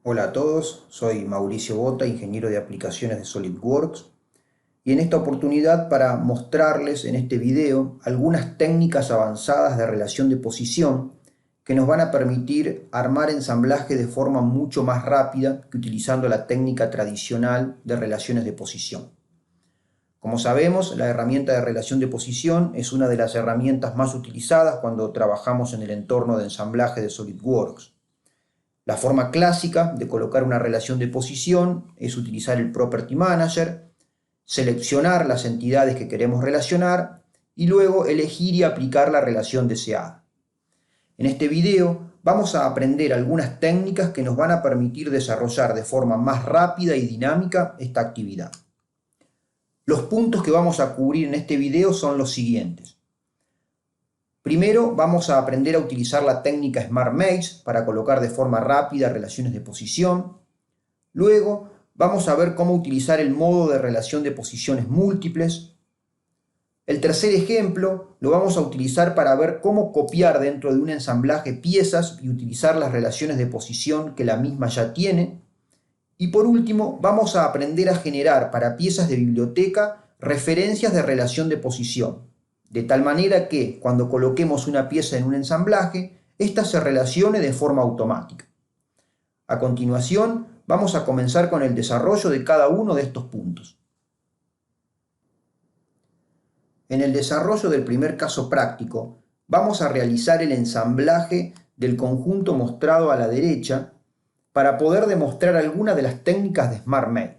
Hola a todos, soy Mauricio Bota, ingeniero de aplicaciones de SolidWorks, y en esta oportunidad para mostrarles en este video algunas técnicas avanzadas de relación de posición que nos van a permitir armar ensamblaje de forma mucho más rápida que utilizando la técnica tradicional de relaciones de posición. Como sabemos, la herramienta de relación de posición es una de las herramientas más utilizadas cuando trabajamos en el entorno de ensamblaje de SolidWorks. La forma clásica de colocar una relación de posición es utilizar el Property Manager, seleccionar las entidades que queremos relacionar y luego elegir y aplicar la relación deseada. En este video vamos a aprender algunas técnicas que nos van a permitir desarrollar de forma más rápida y dinámica esta actividad. Los puntos que vamos a cubrir en este video son los siguientes. Primero vamos a aprender a utilizar la técnica Smart Maze para colocar de forma rápida relaciones de posición. Luego vamos a ver cómo utilizar el modo de relación de posiciones múltiples. El tercer ejemplo lo vamos a utilizar para ver cómo copiar dentro de un ensamblaje piezas y utilizar las relaciones de posición que la misma ya tiene. Y por último vamos a aprender a generar para piezas de biblioteca referencias de relación de posición, de tal manera que cuando coloquemos una pieza en un ensamblaje, ésta se relacione de forma automática. A continuación, vamos a comenzar con el desarrollo de cada uno de estos puntos. En el desarrollo del primer caso práctico, vamos a realizar el ensamblaje del conjunto mostrado a la derecha para poder demostrar algunas de las técnicas de Smart Maze.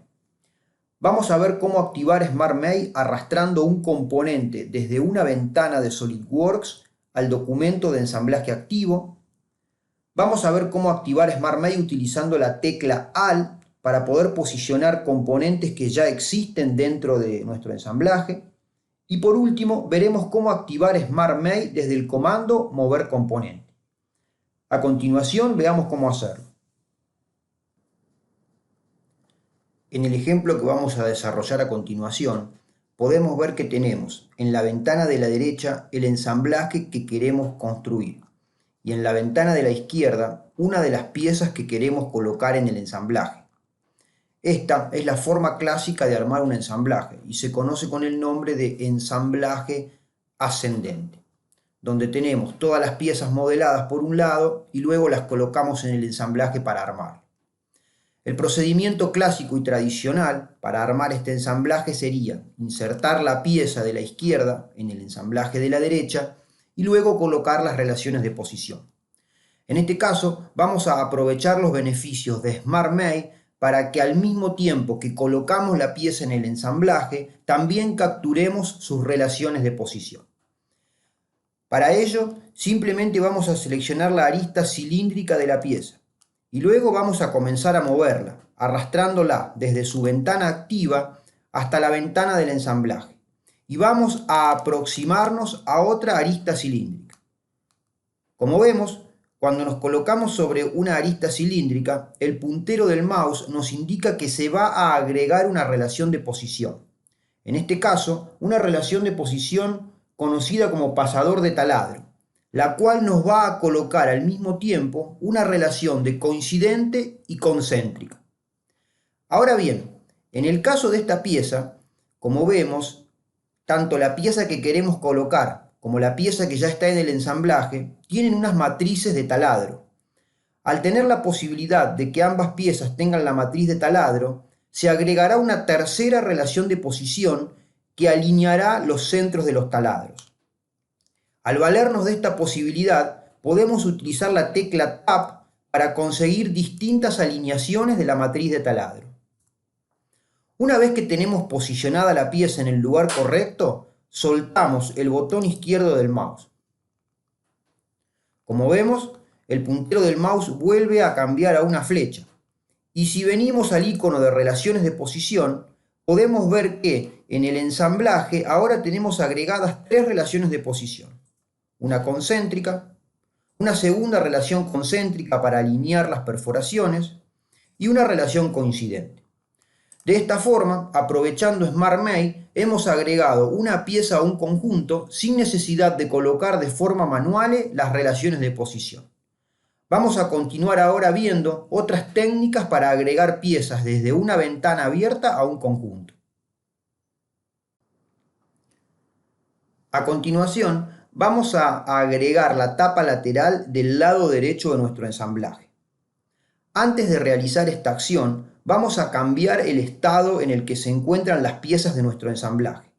Vamos a ver cómo activar Smart Maze arrastrando un componente desde una ventana de SolidWorks al documento de ensamblaje activo. Vamos a ver cómo activar Smart Maze utilizando la tecla Alt para poder posicionar componentes que ya existen dentro de nuestro ensamblaje. Y por último, veremos cómo activar Smart Maze desde el comando mover componente. A continuación, veamos cómo hacerlo. En el ejemplo que vamos a desarrollar a continuación, podemos ver que tenemos en la ventana de la derecha el ensamblaje que queremos construir y en la ventana de la izquierda una de las piezas que queremos colocar en el ensamblaje. Esta es la forma clásica de armar un ensamblaje y se conoce con el nombre de ensamblaje ascendente, donde tenemos todas las piezas modeladas por un lado y luego las colocamos en el ensamblaje para armar. El procedimiento clásico y tradicional para armar este ensamblaje sería insertar la pieza de la izquierda en el ensamblaje de la derecha y luego colocar las relaciones de posición. En este caso vamos a aprovechar los beneficios de Smart Maze para que al mismo tiempo que colocamos la pieza en el ensamblaje, también capturemos sus relaciones de posición. Para ello, simplemente vamos a seleccionar la arista cilíndrica de la pieza y luego vamos a comenzar a moverla, arrastrándola desde su ventana activa hasta la ventana del ensamblaje. Y vamos a aproximarnos a otra arista cilíndrica. Como vemos, cuando nos colocamos sobre una arista cilíndrica, el puntero del mouse nos indica que se va a agregar una relación de posición. En este caso, una relación de posición conocida como pasador de taladro, la cual nos va a colocar al mismo tiempo una relación de coincidente y concéntrica. Ahora bien, en el caso de esta pieza, como vemos, tanto la pieza que queremos colocar como la pieza que ya está en el ensamblaje tienen unas matrices de taladro. Al tener la posibilidad de que ambas piezas tengan la matriz de taladro, se agregará una tercera relación de posición que alineará los centros de los taladros. Al valernos de esta posibilidad, podemos utilizar la tecla Tab para conseguir distintas alineaciones de la matriz de taladro. Una vez que tenemos posicionada la pieza en el lugar correcto, soltamos el botón izquierdo del mouse. Como vemos, el puntero del mouse vuelve a cambiar a una flecha. Y si venimos al icono de relaciones de posición, podemos ver que en el ensamblaje ahora tenemos agregadas tres relaciones de posición. Una concéntrica, una segunda relación concéntrica para alinear las perforaciones y una relación coincidente. De esta forma, aprovechando Smart Maze, hemos agregado una pieza a un conjunto sin necesidad de colocar de forma manual las relaciones de posición. Vamos a continuar ahora viendo otras técnicas para agregar piezas desde una ventana abierta a un conjunto. A continuación, vamos a agregar la tapa lateral del lado derecho de nuestro ensamblaje. Antes de realizar esta acción, vamos a cambiar el estado en el que se encuentran las piezas de nuestro ensamblaje.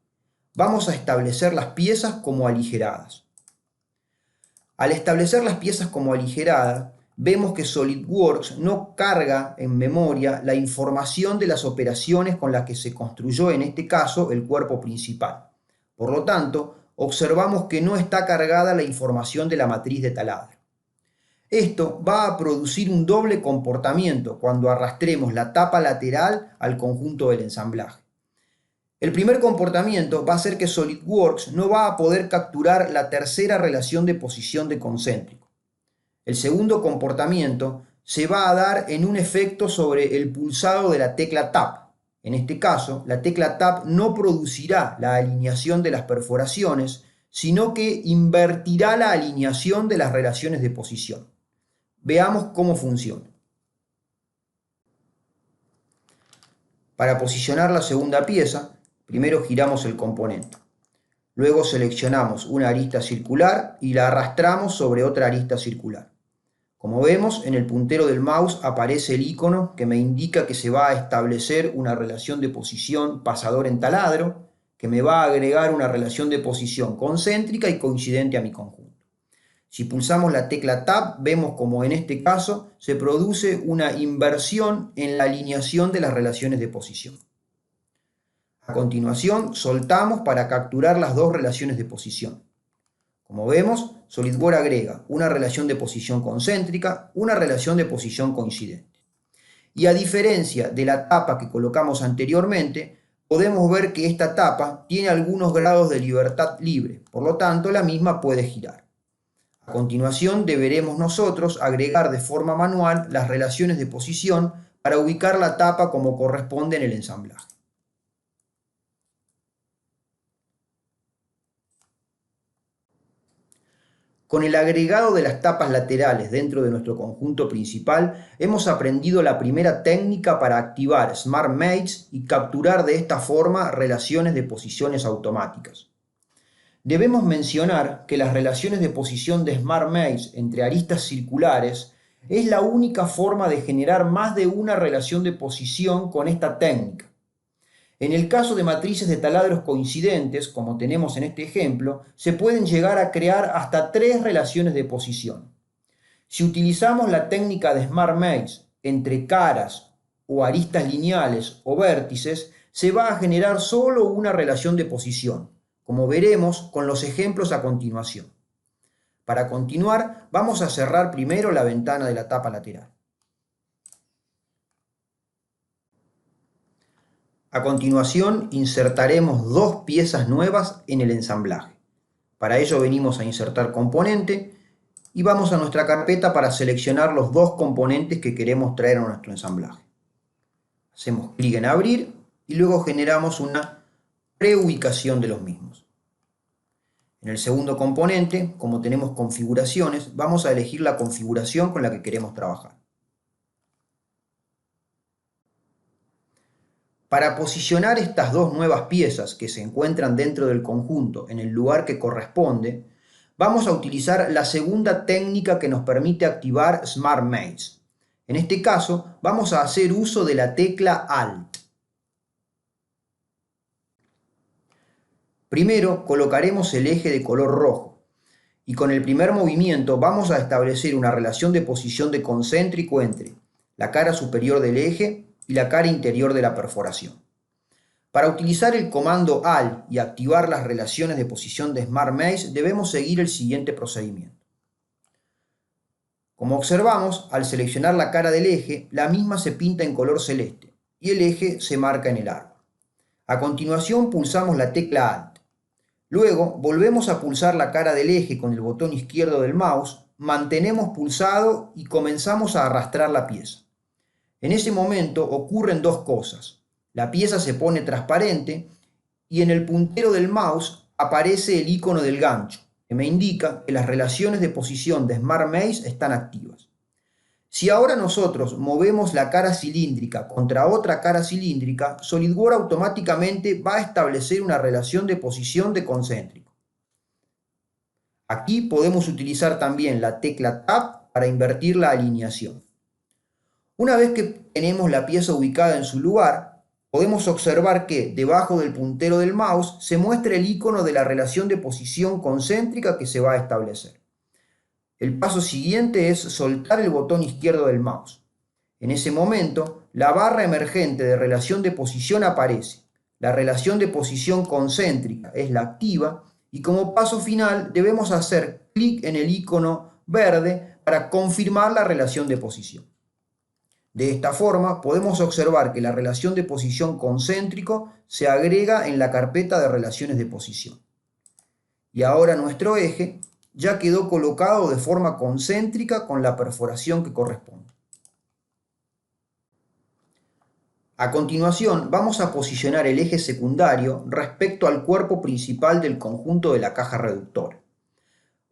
Vamos a establecer las piezas como aligeradas. Al establecer las piezas como aligeradas, vemos que SolidWorks no carga en memoria la información de las operaciones con las que se construyó, en este caso, el cuerpo principal. Por lo tanto, observamos que no está cargada la información de la matriz de taladro. Esto va a producir un doble comportamiento cuando arrastremos la tapa lateral al conjunto del ensamblaje. El primer comportamiento va a ser que SolidWorks no va a poder capturar la tercera relación de posición de concéntrico. El segundo comportamiento se va a dar en un efecto sobre el pulsado de la tecla Tab. En este caso, la tecla Tab no producirá la alineación de las perforaciones, sino que invertirá la alineación de las relaciones de posición. Veamos cómo funciona. Para posicionar la segunda pieza, primero giramos el componente. Luego seleccionamos una arista circular y la arrastramos sobre otra arista circular. Como vemos, en el puntero del mouse aparece el icono que me indica que se va a establecer una relación de posición pasador en taladro, que me va a agregar una relación de posición concéntrica y coincidente a mi conjunto. Si pulsamos la tecla Tab, vemos como en este caso se produce una inversión en la alineación de las relaciones de posición. A continuación, soltamos para capturar las dos relaciones de posición. Como vemos, SolidWorks agrega una relación de posición concéntrica, una relación de posición coincidente. Y a diferencia de la tapa que colocamos anteriormente, podemos ver que esta tapa tiene algunos grados de libertad libre, por lo tanto la misma puede girar. A continuación deberemos nosotros agregar de forma manual las relaciones de posición para ubicar la tapa como corresponde en el ensamblaje. Con el agregado de las tapas laterales dentro de nuestro conjunto principal, hemos aprendido la primera técnica para activar Smart Mates y capturar de esta forma relaciones de posiciones automáticas. Debemos mencionar que las relaciones de posición de Smart Mates entre aristas circulares es la única forma de generar más de una relación de posición con esta técnica. En el caso de matrices de taladros coincidentes, como tenemos en este ejemplo, se pueden llegar a crear hasta 3 relaciones de posición. Si utilizamos la técnica de Smart Mates entre caras o aristas lineales o vértices, se va a generar solo una relación de posición, como veremos con los ejemplos a continuación. Para continuar, vamos a cerrar primero la ventana de la tapa lateral. A continuación, insertaremos dos piezas nuevas en el ensamblaje. Para ello venimos a insertar componente y vamos a nuestra carpeta para seleccionar los dos componentes que queremos traer a nuestro ensamblaje. Hacemos clic en abrir y luego generamos una preubicación de los mismos. En el segundo componente, como tenemos configuraciones, vamos a elegir la configuración con la que queremos trabajar. Para posicionar estas dos nuevas piezas que se encuentran dentro del conjunto en el lugar que corresponde, vamos a utilizar la segunda técnica que nos permite activar Smart Mates. En este caso, vamos a hacer uso de la tecla Alt. Primero colocaremos el eje de color rojo y con el primer movimiento vamos a establecer una relación de posición de concéntrico entre la cara superior del eje y la cara interior de la perforación. Para utilizar el comando AL y activar las relaciones de posición de Smart Mates debemos seguir el siguiente procedimiento. Como observamos, al seleccionar la cara del eje, la misma se pinta en color celeste y el eje se marca en el árbol. A continuación pulsamos la tecla Alt. Luego volvemos a pulsar la cara del eje con el botón izquierdo del mouse, mantenemos pulsado y comenzamos a arrastrar la pieza. En ese momento ocurren dos cosas. La pieza se pone transparente y en el puntero del mouse aparece el icono del gancho, que me indica que las relaciones de posición de Smart Mates están activas. Si ahora nosotros movemos la cara cilíndrica contra otra cara cilíndrica, SolidWorks automáticamente va a establecer una relación de posición de concéntrico. Aquí podemos utilizar también la tecla Tab para invertir la alineación. Una vez que tenemos la pieza ubicada en su lugar, podemos observar que debajo del puntero del mouse se muestra el icono de la relación de posición concéntrica que se va a establecer. El paso siguiente es soltar el botón izquierdo del mouse. En ese momento, la barra emergente de relación de posición aparece. La relación de posición concéntrica es la activa y como paso final debemos hacer clic en el icono verde para confirmar la relación de posición. De esta forma podemos observar que la relación de posición concéntrico se agrega en la carpeta de relaciones de posición. Y ahora nuestro eje ya quedó colocado de forma concéntrica con la perforación que corresponde. A continuación vamos a posicionar el eje secundario respecto al cuerpo principal del conjunto de la caja reductora.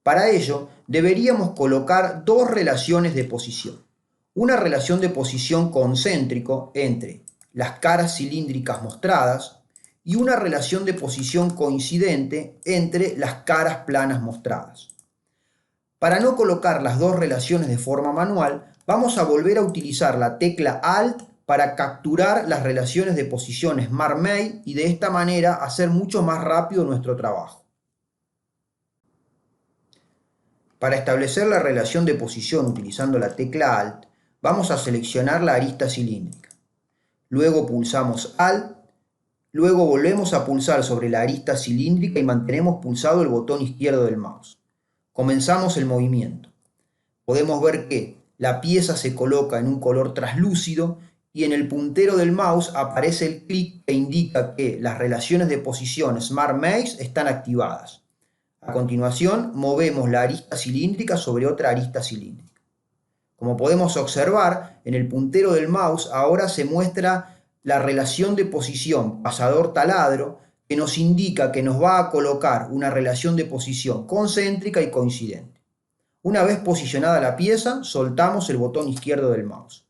Para ello deberíamos colocar dos relaciones de posición. Una relación de posición concéntrico entre las caras cilíndricas mostradas y una relación de posición coincidente entre las caras planas mostradas. Para no colocar las dos relaciones de forma manual, vamos a volver a utilizar la tecla Alt para capturar las relaciones de posición SmartMate y de esta manera hacer mucho más rápido nuestro trabajo. Para establecer la relación de posición utilizando la tecla Alt, vamos a seleccionar la arista cilíndrica. Luego pulsamos Alt, luego volvemos a pulsar sobre la arista cilíndrica y mantenemos pulsado el botón izquierdo del mouse. Comenzamos el movimiento. Podemos ver que la pieza se coloca en un color traslúcido y en el puntero del mouse aparece el clic que indica que las relaciones de posición SmartMate están activadas. A continuación, movemos la arista cilíndrica sobre otra arista cilíndrica. Como podemos observar, en el puntero del mouse ahora se muestra la relación de posición pasador-taladro que nos indica que nos va a colocar una relación de posición concéntrica y coincidente. Una vez posicionada la pieza, soltamos el botón izquierdo del mouse.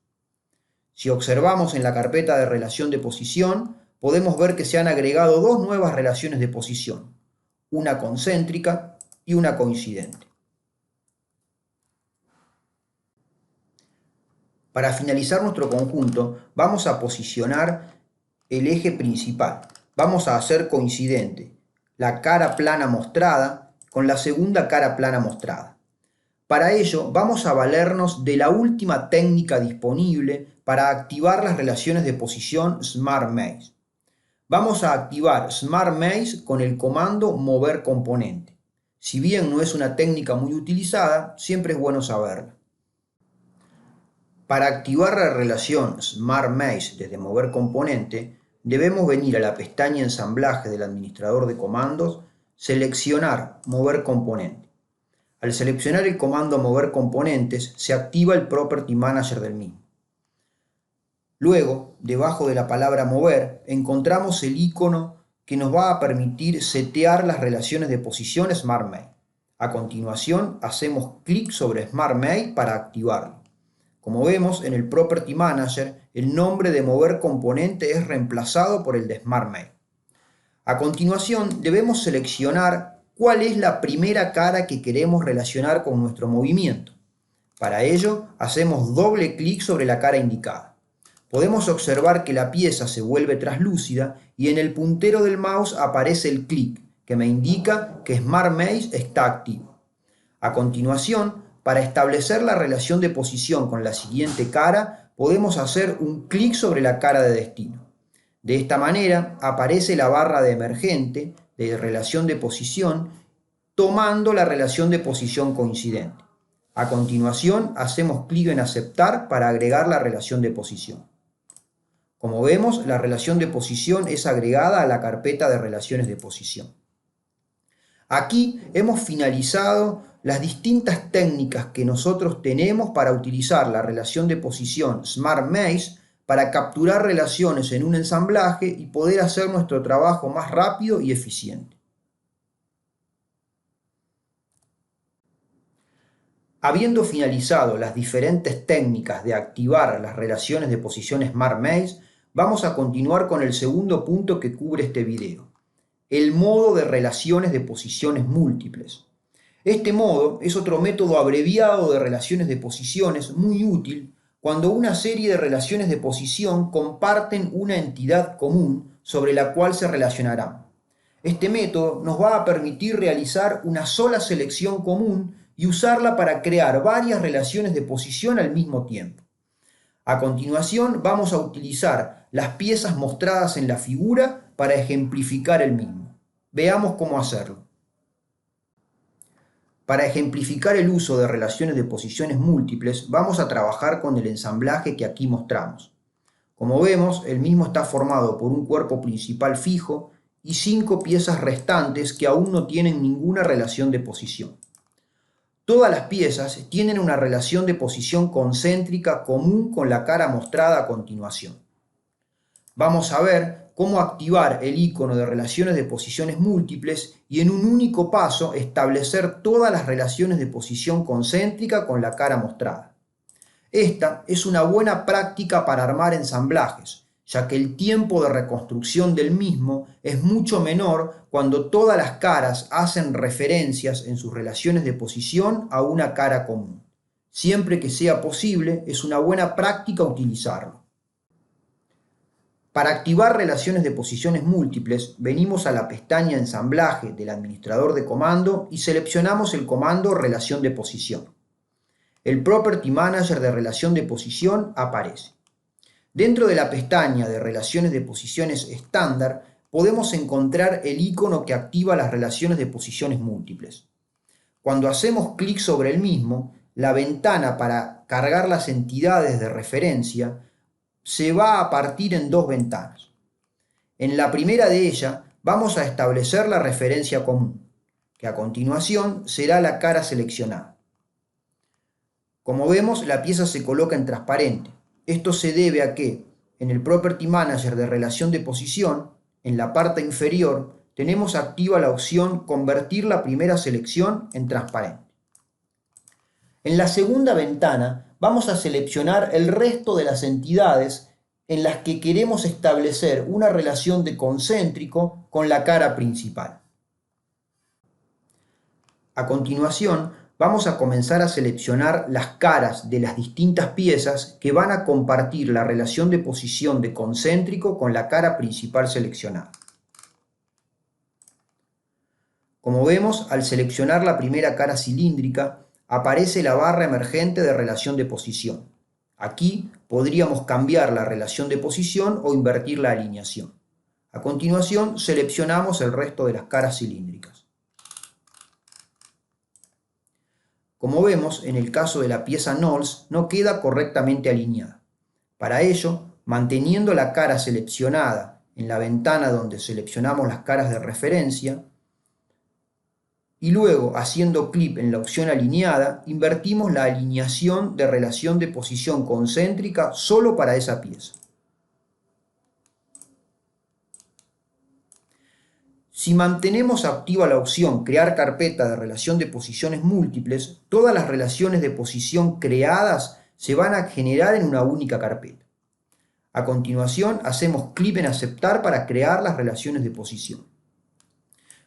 Si observamos en la carpeta de relación de posición, podemos ver que se han agregado dos nuevas relaciones de posición, una concéntrica y una coincidente. Para finalizar nuestro conjunto, vamos a posicionar el eje principal. Vamos a hacer coincidente la cara plana mostrada con la segunda cara plana mostrada. Para ello, vamos a valernos de la última técnica disponible para activar las relaciones de posición SmartMate. Vamos a activar SmartMate con el comando mover componente. Si bien no es una técnica muy utilizada, siempre es bueno saberla. Para activar la relación SmartMate desde mover componente, debemos venir a la pestaña ensamblaje del administrador de comandos, seleccionar mover componente. Al seleccionar el comando mover componentes, se activa el Property Manager del mismo. Luego, debajo de la palabra mover, encontramos el icono que nos va a permitir setear las relaciones de posición SmartMate. A continuación, hacemos clic sobre SmartMate para activarlo. Como vemos, en el Property Manager, el nombre de mover componente es reemplazado por el de SmartMate. A continuación, debemos seleccionar cuál es la primera cara que queremos relacionar con nuestro movimiento. Para ello, hacemos doble clic sobre la cara indicada. Podemos observar que la pieza se vuelve traslúcida y en el puntero del mouse aparece el clic, que me indica que SmartMate está activo. A continuación, para establecer la relación de posición con la siguiente cara, podemos hacer un clic sobre la cara de destino. De esta manera aparece la barra de emergente de relación de posición tomando la relación de posición coincidente. A continuación hacemos clic en aceptar para agregar la relación de posición. Como vemos, la relación de posición es agregada a la carpeta de relaciones de posición. Aquí hemos finalizado las distintas técnicas que nosotros tenemos para utilizar la relación de posición SmartMate para capturar relaciones en un ensamblaje y poder hacer nuestro trabajo más rápido y eficiente. Habiendo finalizado las diferentes técnicas de activar las relaciones de posición Smart Maze, vamos a continuar con el segundo punto que cubre este video, el modo de relaciones de posiciones múltiples. Este modo es otro método abreviado de relaciones de posiciones muy útil cuando una serie de relaciones de posición comparten una entidad común sobre la cual se relacionarán. Este método nos va a permitir realizar una sola selección común y usarla para crear varias relaciones de posición al mismo tiempo. A continuación vamos a utilizar las piezas mostradas en la figura para ejemplificar el mismo. Veamos cómo hacerlo. Para ejemplificar el uso de relaciones de posiciones múltiples, vamos a trabajar con el ensamblaje que aquí mostramos. Como vemos, el mismo está formado por un cuerpo principal fijo y 5 piezas restantes que aún no tienen ninguna relación de posición. Todas las piezas tienen una relación de posición concéntrica común con la cara mostrada a continuación. Vamos a ver cómo activar el icono de relaciones de posiciones múltiples y en un único paso establecer todas las relaciones de posición concéntrica con la cara mostrada. Esta es una buena práctica para armar ensamblajes, ya que el tiempo de reconstrucción del mismo es mucho menor cuando todas las caras hacen referencias en sus relaciones de posición a una cara común. Siempre que sea posible, es una buena práctica utilizarlo. Para activar relaciones de posiciones múltiples, venimos a la pestaña Ensamblaje del administrador de comando y seleccionamos el comando Relación de posición. El Property Manager de relación de posición aparece. Dentro de la pestaña de relaciones de posiciones estándar, podemos encontrar el icono que activa las relaciones de posiciones múltiples. Cuando hacemos clic sobre el mismo, la ventana para cargar las entidades de referencia se va a partir en 2 ventanas. En la primera de ellas vamos a establecer la referencia común, que a continuación será la cara seleccionada. Como vemos, la pieza se coloca en transparente. Esto se debe a que en el Property Manager de relación de posición, en la parte inferior, tenemos activa la opción Convertir la primera selección en transparente. En la segunda ventana vamos a seleccionar el resto de las entidades en las que queremos establecer una relación de concéntrico con la cara principal. A continuación, vamos a comenzar a seleccionar las caras de las distintas piezas que van a compartir la relación de posición de concéntrico con la cara principal seleccionada. Como vemos, al seleccionar la primera cara cilíndrica, aparece la barra emergente de relación de posición. Aquí podríamos cambiar la relación de posición o invertir la alineación. A continuación, seleccionamos el resto de las caras cilíndricas. Como vemos, en el caso de la pieza Knowles no queda correctamente alineada. Para ello, manteniendo la cara seleccionada en la ventana donde seleccionamos las caras de referencia y luego haciendo clic en la opción alineada, invertimos la alineación de relación de posición concéntrica solo para esa pieza. Si mantenemos activa la opción Crear carpeta de relación de posiciones múltiples, todas las relaciones de posición creadas se van a generar en una única carpeta. A continuación, hacemos clic en Aceptar para crear las relaciones de posición.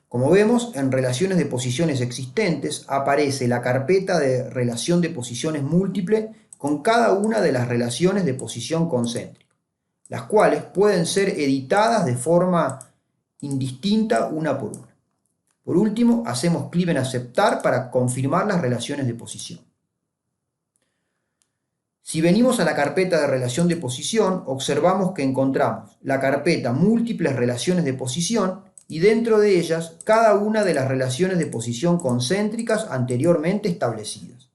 Como vemos, en relaciones de posiciones existentes aparece la carpeta de relación de posiciones múltiple con cada una de las relaciones de posición concéntrica, las cuales pueden ser editadas de forma indistinta una por una. Por último, hacemos clic en Aceptar para confirmar las relaciones de posición. Si venimos a la carpeta de relación de posición, observamos que encontramos la carpeta Múltiples relaciones de posición y dentro de ellas cada una de las relaciones de posición concéntricas anteriormente establecidas.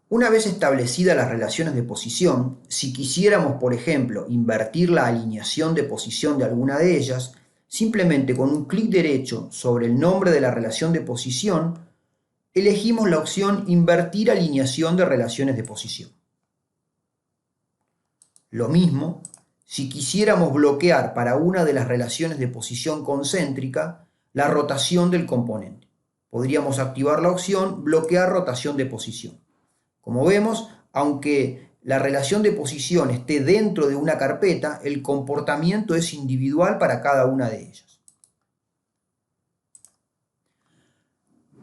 Una vez establecidas las relaciones de posición, si quisiéramos, por ejemplo, invertir la alineación de posición de alguna de ellas, simplemente con un clic derecho sobre el nombre de la relación de posición, elegimos la opción Invertir alineación de relaciones de posición. Lo mismo, si quisiéramos bloquear para una de las relaciones de posición concéntrica la rotación del componente. Podríamos activar la opción bloquear rotación de posición. Como vemos, aunque la relación de posición esté dentro de una carpeta, el comportamiento es individual para cada una de ellas.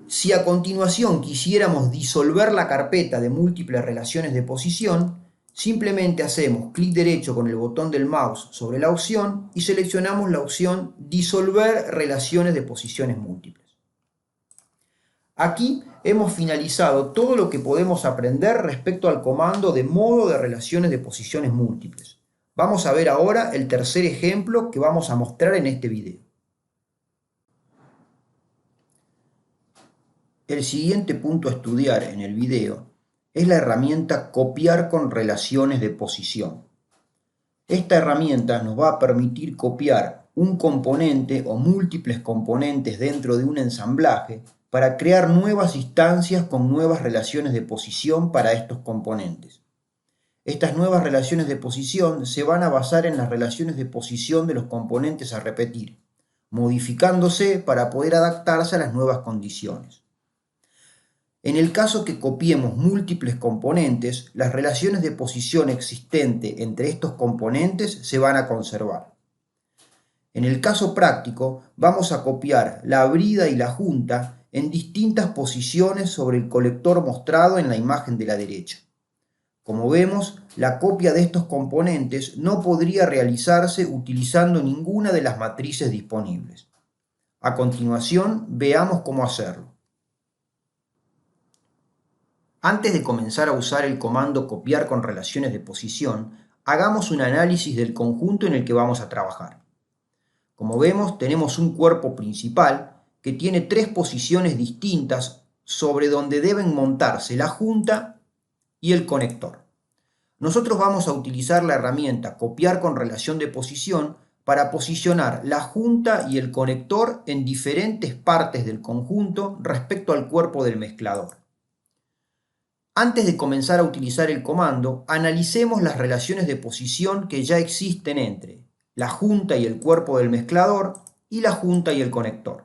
Si a continuación quisiéramos disolver la carpeta de múltiples relaciones de posición, simplemente hacemos clic derecho con el botón del mouse sobre la opción y seleccionamos la opción Disolver relaciones de posiciones múltiples. Aquí hemos finalizado todo lo que podemos aprender respecto al comando de modo de relaciones de posiciones múltiples. Vamos a ver ahora el tercer ejemplo que vamos a mostrar en este video. El siguiente punto a estudiar en el video es la herramienta copiar con relaciones de posición. Esta herramienta nos va a permitir copiar un componente o múltiples componentes dentro de un ensamblaje para crear nuevas instancias con nuevas relaciones de posición para estos componentes. Estas nuevas relaciones de posición se van a basar en las relaciones de posición de los componentes a repetir, modificándose para poder adaptarse a las nuevas condiciones. En el caso que copiemos múltiples componentes, las relaciones de posición existentes entre estos componentes se van a conservar. En el caso práctico, vamos a copiar la brida y la junta en distintas posiciones sobre el colector mostrado en la imagen de la derecha. Como vemos, la copia de estos componentes no podría realizarse utilizando ninguna de las matrices disponibles. A continuación, veamos cómo hacerlo. Antes de comenzar a usar el comando copiar con relaciones de posición, hagamos un análisis del conjunto en el que vamos a trabajar. Como vemos, tenemos un cuerpo principal que tiene tres posiciones distintas sobre donde deben montarse la junta y el conector. Nosotros vamos a utilizar la herramienta copiar con relación de posición para posicionar la junta y el conector en diferentes partes del conjunto respecto al cuerpo del mezclador. Antes de comenzar a utilizar el comando, analicemos las relaciones de posición que ya existen entre la junta y el cuerpo del mezclador y la junta y el conector.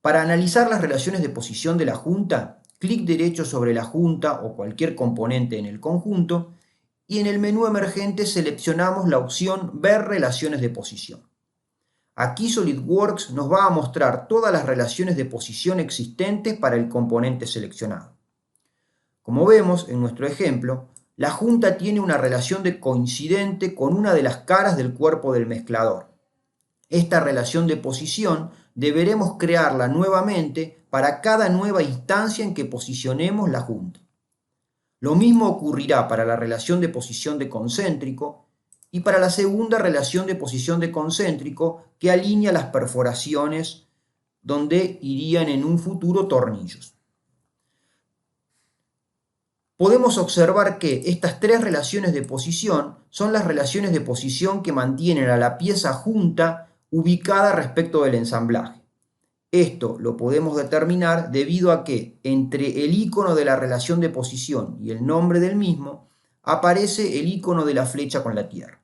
Para analizar las relaciones de posición de la junta, clic derecho sobre la junta o cualquier componente en el conjunto y en el menú emergente seleccionamos la opción Ver relaciones de posición. Aquí SolidWorks nos va a mostrar todas las relaciones de posición existentes para el componente seleccionado. Como vemos en nuestro ejemplo, la junta tiene una relación de coincidente con una de las caras del cuerpo del mezclador. Esta relación de posición deberemos crearla nuevamente para cada nueva instancia en que posicionemos la junta. Lo mismo ocurrirá para la relación de posición de concéntrico y para la segunda relación de posición de concéntrico que alinea las perforaciones donde irían en un futuro tornillos. Podemos observar que estas tres relaciones de posición son las relaciones de posición que mantienen a la pieza junta ubicada respecto del ensamblaje. Esto lo podemos determinar debido a que entre el icono de la relación de posición y el nombre del mismo aparece el icono de la flecha con la tierra.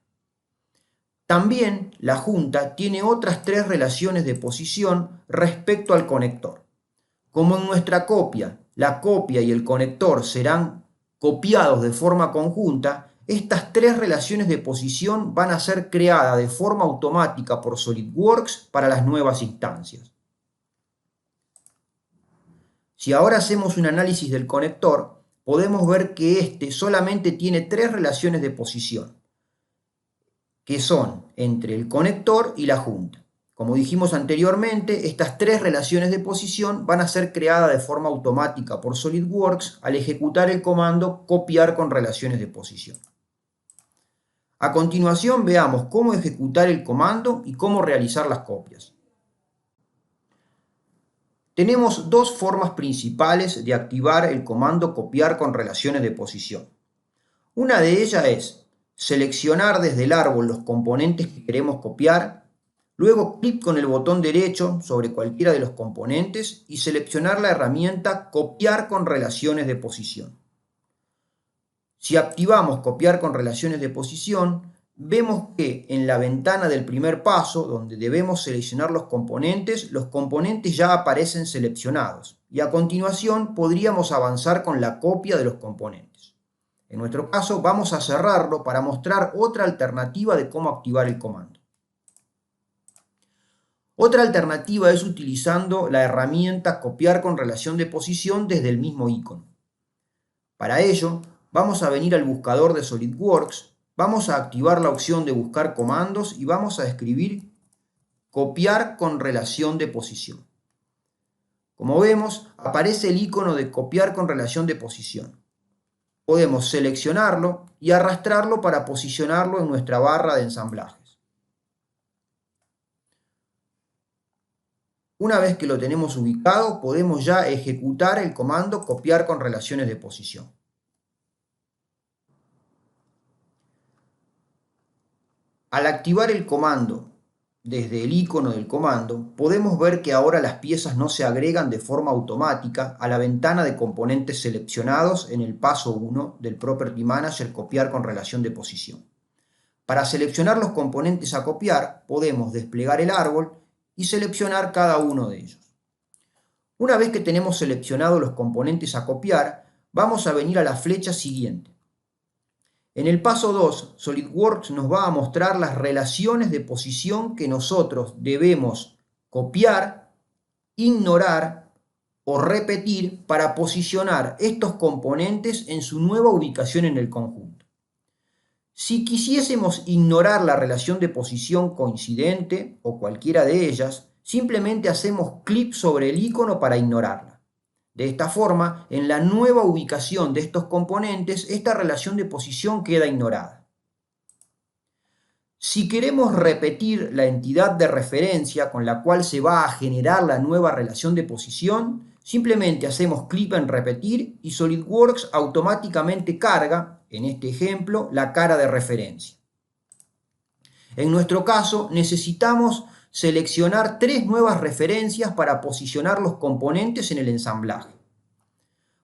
También la junta tiene otras tres relaciones de posición respecto al conector. Como en nuestra copia, la copia y el conector serán copiados de forma conjunta, estas tres relaciones de posición van a ser creadas de forma automática por SolidWorks para las nuevas instancias. Si ahora hacemos un análisis del conector, podemos ver que este solamente tiene tres relaciones de posición, que son entre el conector y la junta. Como dijimos anteriormente, estas tres relaciones de posición van a ser creadas de forma automática por SolidWorks al ejecutar el comando copiar con relaciones de posición. A continuación veamos cómo ejecutar el comando y cómo realizar las copias. Tenemos dos formas principales de activar el comando copiar con relaciones de posición. Una de ellas es seleccionar desde el árbol los componentes que queremos copiar. Luego clic con el botón derecho sobre cualquiera de los componentes y seleccionar la herramienta Copiar con relaciones de posición. Si activamos Copiar con relaciones de posición, vemos que en la ventana del primer paso, donde debemos seleccionar los componentes ya aparecen seleccionados y a continuación podríamos avanzar con la copia de los componentes. En nuestro caso vamos a cerrarlo para mostrar otra alternativa de cómo activar el comando. Otra alternativa es utilizando la herramienta copiar con relación de posición desde el mismo icono. Para ello, vamos a venir al buscador de SolidWorks, vamos a activar la opción de buscar comandos y vamos a escribir copiar con relación de posición. Como vemos, aparece el icono de copiar con relación de posición. Podemos seleccionarlo y arrastrarlo para posicionarlo en nuestra barra de ensamblajes. Una vez que lo tenemos ubicado, podemos ya ejecutar el comando copiar con relaciones de posición. Al activar el comando desde el icono del comando, podemos ver que ahora las piezas no se agregan de forma automática a la ventana de componentes seleccionados en el paso 1 del Property Manager copiar con relación de posición. Para seleccionar los componentes a copiar, podemos desplegar el árbol y seleccionar cada uno de ellos. Una vez que tenemos seleccionados los componentes a copiar, vamos a venir a la flecha siguiente. En el paso 2, SolidWorks nos va a mostrar las relaciones de posición que nosotros debemos copiar, ignorar o repetir para posicionar estos componentes en su nueva ubicación en el conjunto. Si quisiésemos ignorar la relación de posición coincidente o cualquiera de ellas, simplemente hacemos clic sobre el icono para ignorarla. De esta forma, en la nueva ubicación de estos componentes, esta relación de posición queda ignorada. Si queremos repetir la entidad de referencia con la cual se va a generar la nueva relación de posición, simplemente hacemos clic en repetir y SolidWorks automáticamente carga, en este ejemplo, la cara de referencia. En nuestro caso, necesitamos seleccionar 3 nuevas referencias para posicionar los componentes en el ensamblaje.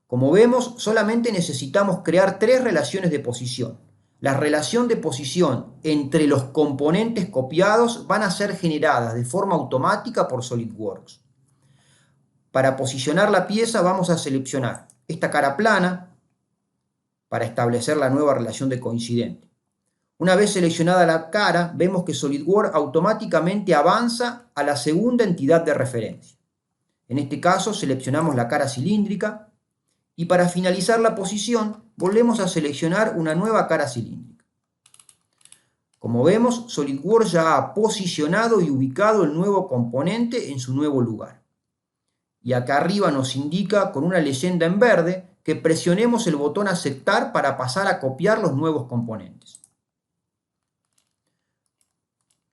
Como vemos, solamente necesitamos crear 3 relaciones de posición. La relación de posición entre los componentes copiados van a ser generadas de forma automática por SolidWorks. Para posicionar la pieza vamos a seleccionar esta cara plana para establecer la nueva relación de coincidente. Una vez seleccionada la cara, vemos que SolidWorks automáticamente avanza a la segunda entidad de referencia. En este caso seleccionamos la cara cilíndrica y para finalizar la posición volvemos a seleccionar una nueva cara cilíndrica. Como vemos, SolidWorks ya ha posicionado y ubicado el nuevo componente en su nuevo lugar. Y acá arriba nos indica con una leyenda en verde que presionemos el botón aceptar para pasar a copiar los nuevos componentes.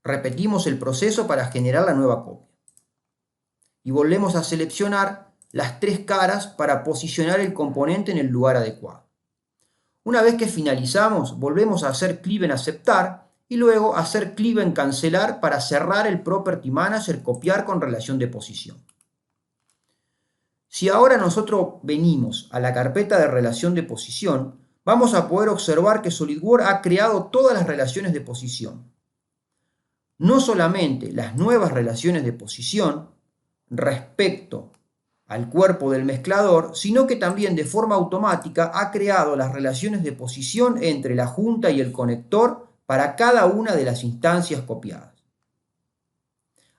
Repetimos el proceso para generar la nueva copia. Y volvemos a seleccionar las 3 caras para posicionar el componente en el lugar adecuado. Una vez que finalizamos, volvemos a hacer clic en aceptar y luego hacer clic en cancelar para cerrar el Property Manager copiar con relación de posición. Si ahora nosotros venimos a la carpeta de relación de posición, vamos a poder observar que SolidWorks ha creado todas las relaciones de posición. No solamente las nuevas relaciones de posición respecto al cuerpo del mezclador, sino que también de forma automática ha creado las relaciones de posición entre la junta y el conector para cada una de las instancias copiadas.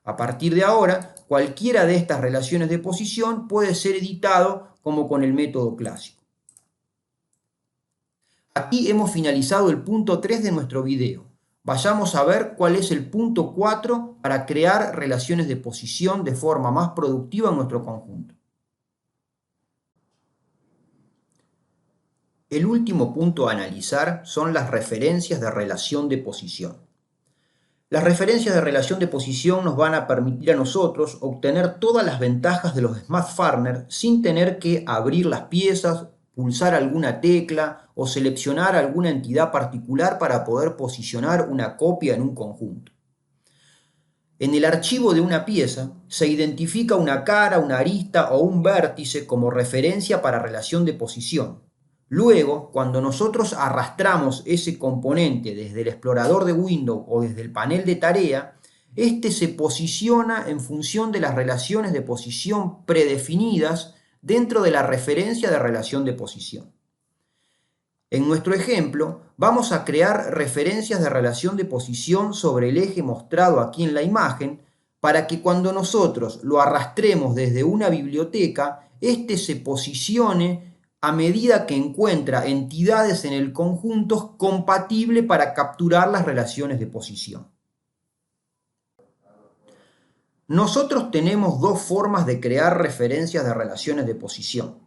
A partir de ahora, cualquiera de estas relaciones de posición puede ser editado como con el método clásico. Aquí hemos finalizado el punto 3 de nuestro video. Vayamos a ver cuál es el punto 4 para crear relaciones de posición de forma más productiva en nuestro conjunto. El último punto a analizar son las referencias de relación de posición. Las referencias de relación de posición nos van a permitir a nosotros obtener todas las ventajas de los Smart Farmer sin tener que abrir las piezas, pulsar alguna tecla o seleccionar alguna entidad particular para poder posicionar una copia en un conjunto. En el archivo de una pieza se identifica una cara, una arista o un vértice como referencia para relación de posición. Luego, cuando nosotros arrastramos ese componente desde el explorador de Windows o desde el panel de tarea, este se posiciona en función de las relaciones de posición predefinidas dentro de la referencia de relación de posición. En nuestro ejemplo, vamos a crear referencias de relación de posición sobre el eje mostrado aquí en la imagen para que cuando nosotros lo arrastremos desde una biblioteca, este se posicione a medida que encuentra entidades en el conjunto compatible para capturar las relaciones de posición. Nosotros tenemos dos formas de crear referencias de relaciones de posición.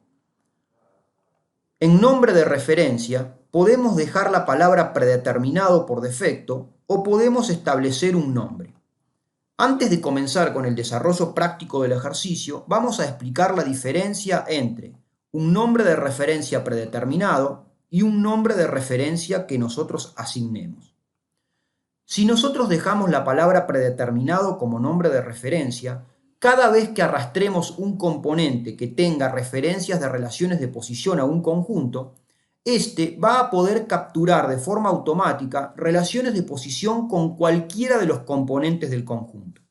En nombre de referencia, podemos dejar la palabra predeterminado por defecto o podemos establecer un nombre. Antes de comenzar con el desarrollo práctico del ejercicio, vamos a explicar la diferencia entre un nombre de referencia predeterminado y un nombre de referencia que nosotros asignemos. Si nosotros dejamos la palabra predeterminado como nombre de referencia, cada vez que arrastremos un componente que tenga referencias de relaciones de posición a un conjunto, este va a poder capturar de forma automática relaciones de posición con cualquiera de los componentes del conjunto.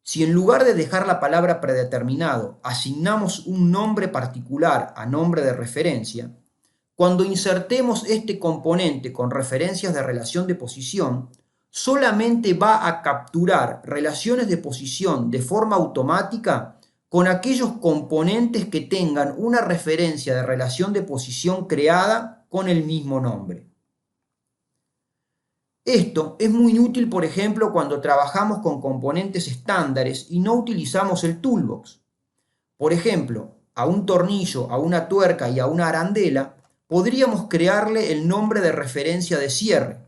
Si en lugar de dejar la palabra predeterminado asignamos un nombre particular a nombre de referencia, cuando insertemos este componente con referencias de relación de posición, solamente va a capturar relaciones de posición de forma automática con aquellos componentes que tengan una referencia de relación de posición creada con el mismo nombre. Esto es muy útil, por ejemplo, cuando trabajamos con componentes estándares y no utilizamos el toolbox. Por ejemplo, a un tornillo, a una tuerca y a una arandela, podríamos crearle el nombre de referencia de cierre.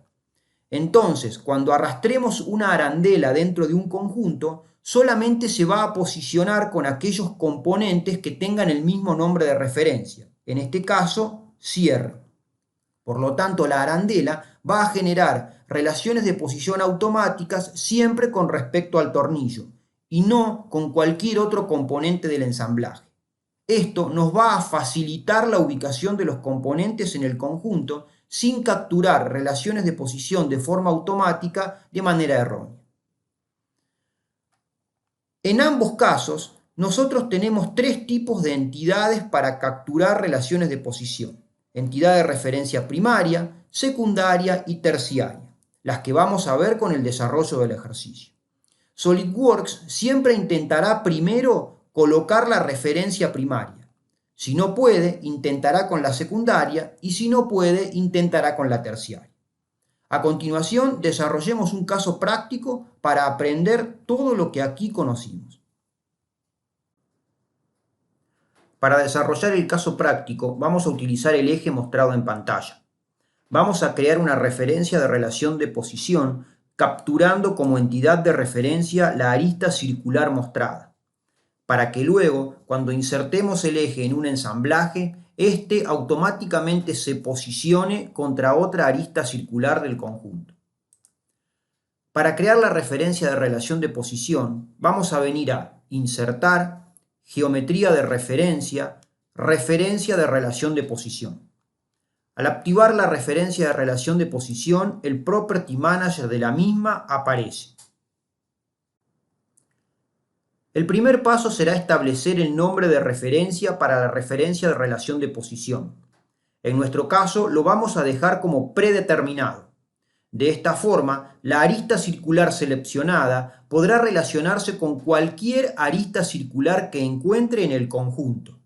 Entonces, cuando arrastremos una arandela dentro de un conjunto, solamente se va a posicionar con aquellos componentes que tengan el mismo nombre de referencia. En este caso, cierre. Por lo tanto, la arandela va a generar relaciones de posición automáticas siempre con respecto al tornillo y no con cualquier otro componente del ensamblaje. Esto nos va a facilitar la ubicación de los componentes en el conjunto sin capturar relaciones de posición de forma automática de manera errónea. En ambos casos, nosotros tenemos tres tipos de entidades para capturar relaciones de posición: entidad de referencia primaria, secundaria y terciaria, las que vamos a ver con el desarrollo del ejercicio. SolidWorks siempre intentará primero colocar la referencia primaria. Si no puede, intentará con la secundaria y si no puede, intentará con la terciaria. A continuación, desarrollemos un caso práctico para aprender todo lo que aquí conocimos. Para desarrollar el caso práctico, vamos a utilizar el eje mostrado en pantalla. Vamos a crear una referencia de relación de posición capturando como entidad de referencia la arista circular mostrada, para que luego, cuando insertemos el eje en un ensamblaje, este automáticamente se posicione contra otra arista circular del conjunto. Para crear la referencia de relación de posición, vamos a venir a Insertar, Geometría de referencia, Referencia de relación de posición. Al activar la referencia de relación de posición, el Property Manager de la misma aparece. El primer paso será establecer el nombre de referencia para la referencia de relación de posición. En nuestro caso lo vamos a dejar como predeterminado. De esta forma, la arista circular seleccionada podrá relacionarse con cualquier arista circular que encuentre en el conjunto.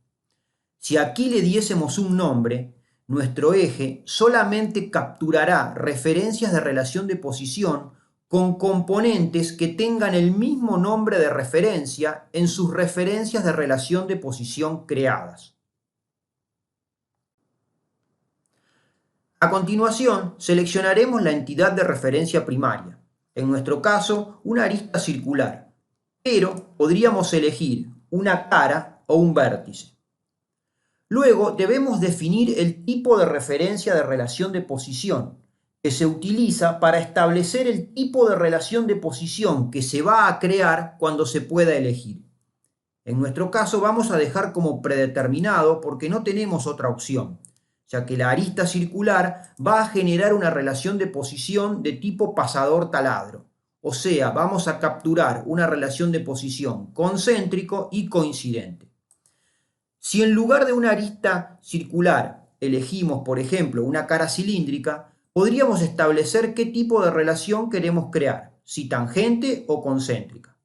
Si aquí le diésemos un nombre, nuestro eje solamente capturará referencias de relación de posición con componentes que tengan el mismo nombre de referencia en sus referencias de relación de posición creadas. A continuación, seleccionaremos la entidad de referencia primaria, en nuestro caso una arista circular, pero podríamos elegir una cara o un vértice. Luego debemos definir el tipo de referencia de relación de posición que se utiliza para establecer el tipo de relación de posición que se va a crear cuando se pueda elegir. En nuestro caso vamos a dejar como predeterminado porque no tenemos otra opción, ya que la arista circular va a generar una relación de posición de tipo pasador-taladro. O sea, vamos a capturar una relación de posición concéntrico y coincidente. Si en lugar de una arista circular elegimos, por ejemplo, una cara cilíndrica, podríamos establecer qué tipo de relación queremos crear, si tangente o concéntrica.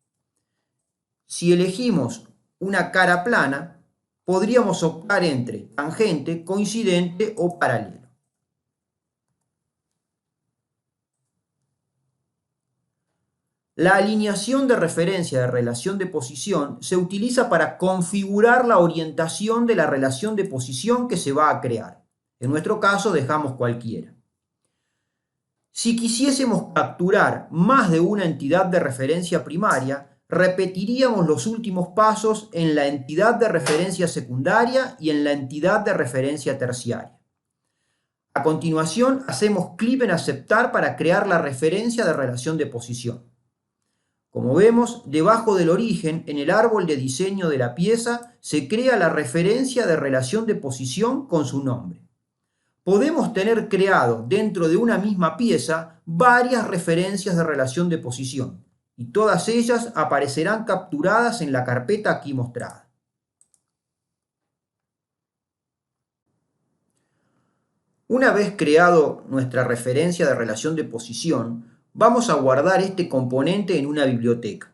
Si elegimos una cara plana, podríamos optar entre tangente, coincidente o paralelo. La alineación de referencia de relación de posición se utiliza para configurar la orientación de la relación de posición que se va a crear. En nuestro caso dejamos cualquiera. Si quisiésemos capturar más de una entidad de referencia primaria, repetiríamos los últimos pasos en la entidad de referencia secundaria y en la entidad de referencia terciaria. A continuación, hacemos clic en aceptar para crear la referencia de relación de posición. Como vemos, debajo del origen, en el árbol de diseño de la pieza, se crea la referencia de relación de posición con su nombre. Podemos tener creado dentro de una misma pieza varias referencias de relación de posición y todas ellas aparecerán capturadas en la carpeta aquí mostrada. Una vez creado nuestra referencia de relación de posición, vamos a guardar este componente en una biblioteca.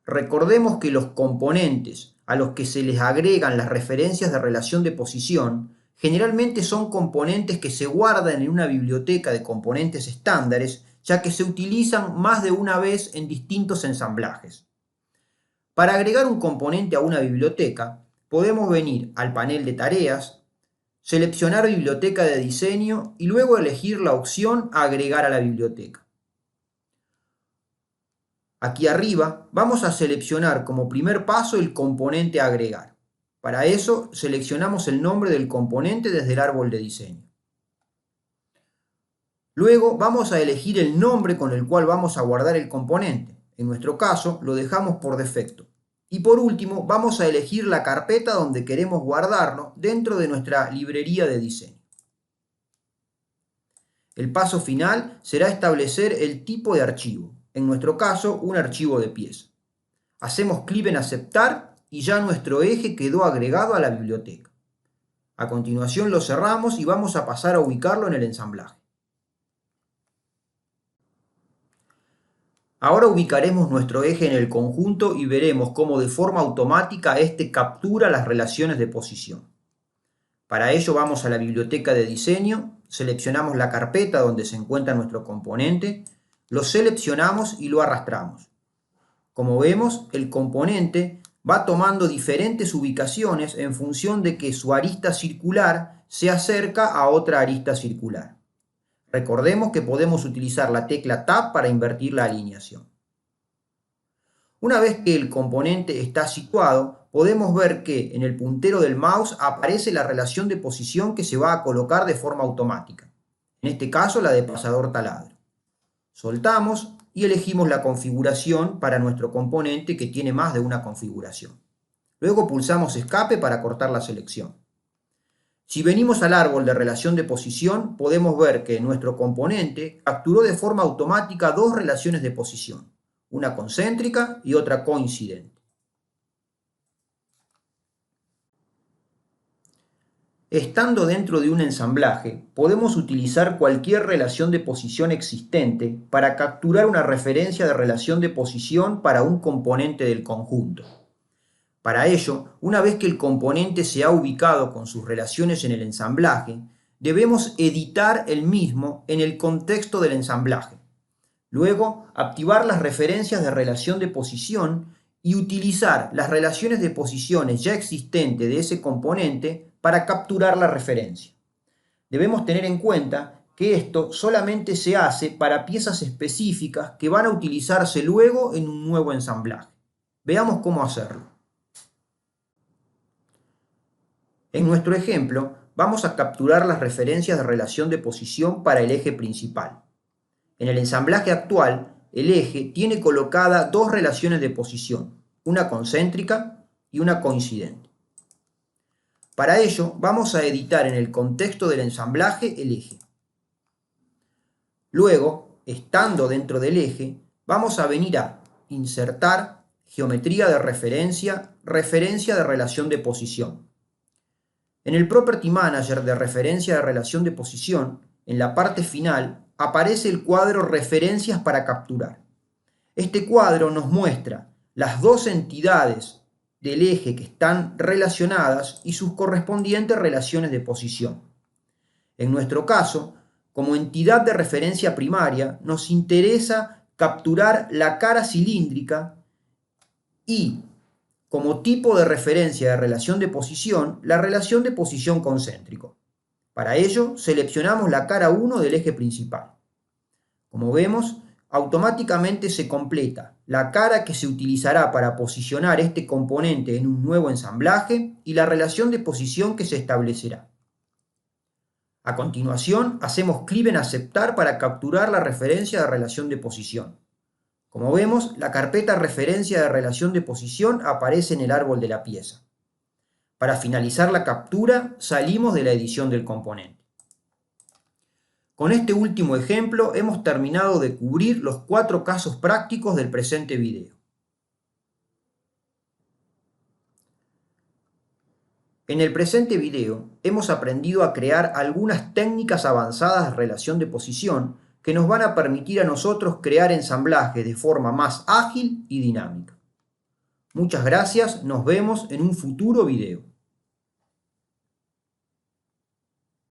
Recordemos que los componentes a los que se les agregan las referencias de relación de posición generalmente son componentes que se guardan en una biblioteca de componentes estándares, ya que se utilizan más de una vez en distintos ensamblajes. Para agregar un componente a una biblioteca, podemos venir al panel de tareas, seleccionar biblioteca de diseño y luego elegir la opción agregar a la biblioteca. Aquí arriba vamos a seleccionar como primer paso el componente a agregar. Para eso seleccionamos el nombre del componente desde el árbol de diseño. Luego vamos a elegir el nombre con el cual vamos a guardar el componente. En nuestro caso lo dejamos por defecto. Y por último vamos a elegir la carpeta donde queremos guardarlo dentro de nuestra librería de diseño. El paso final será establecer el tipo de archivo. En nuestro caso, un archivo de pieza. Hacemos clic en aceptar y ya nuestro eje quedó agregado a la biblioteca. A continuación lo cerramos y vamos a pasar a ubicarlo en el ensamblaje. Ahora ubicaremos nuestro eje en el conjunto y veremos cómo de forma automática este captura las relaciones de posición. Para ello vamos a la biblioteca de diseño, seleccionamos la carpeta donde se encuentra nuestro componente, lo seleccionamos y lo arrastramos. Como vemos, el componente va tomando diferentes ubicaciones en función de que su arista circular se acerca a otra arista circular. Recordemos que podemos utilizar la tecla Tab para invertir la alineación. Una vez que el componente está situado, podemos ver que en el puntero del mouse aparece la relación de posición que se va a colocar de forma automática. En este caso, la de pasador taladro. Soltamos y elegimos la configuración para nuestro componente que tiene más de una configuración. Luego pulsamos escape para cortar la selección. Si venimos al árbol de relación de posición, podemos ver que nuestro componente capturó de forma automática dos relaciones de posición, una concéntrica y otra coincidente. Estando dentro de un ensamblaje, podemos utilizar cualquier relación de posición existente para capturar una referencia de relación de posición para un componente del conjunto. Para ello, una vez que el componente se ha ubicado con sus relaciones en el ensamblaje, debemos editar el mismo en el contexto del ensamblaje. Luego, activar las referencias de relación de posición y utilizar las relaciones de posiciones ya existentes de ese componente para capturar la referencia. Debemos tener en cuenta que esto solamente se hace para piezas específicas que van a utilizarse luego en un nuevo ensamblaje. Veamos cómo hacerlo. En nuestro ejemplo, vamos a capturar las referencias de relación de posición para el eje principal. En el ensamblaje actual, el eje tiene colocada dos relaciones de posición, una concéntrica y una coincidente. Para ello vamos a editar en el contexto del ensamblaje el eje. Luego, estando dentro del eje, vamos a venir a insertar geometría de referencia, referencia de relación de posición. En el Property Manager de referencia de relación de posición, en la parte final, aparece el cuadro Referencias para capturar. Este cuadro nos muestra las dos entidades del eje que están relacionadas y sus correspondientes relaciones de posición. En nuestro caso, como entidad de referencia primaria, nos interesa capturar la cara cilíndrica y, como tipo de referencia de relación de posición, la relación de posición concéntrico. Para ello, seleccionamos la cara 1 del eje principal. Como vemos, automáticamente se completa la cara que se utilizará para posicionar este componente en un nuevo ensamblaje y la relación de posición que se establecerá. A continuación, hacemos clic en aceptar para capturar la referencia de relación de posición. Como vemos, la carpeta referencia de relación de posición aparece en el árbol de la pieza. Para finalizar la captura, salimos de la edición del componente. Con este último ejemplo hemos terminado de cubrir los 4 casos prácticos del presente video. En el presente video hemos aprendido a crear algunas técnicas avanzadas de relación de posición que nos van a permitir a nosotros crear ensamblajes de forma más ágil y dinámica. Muchas gracias, nos vemos en un futuro video.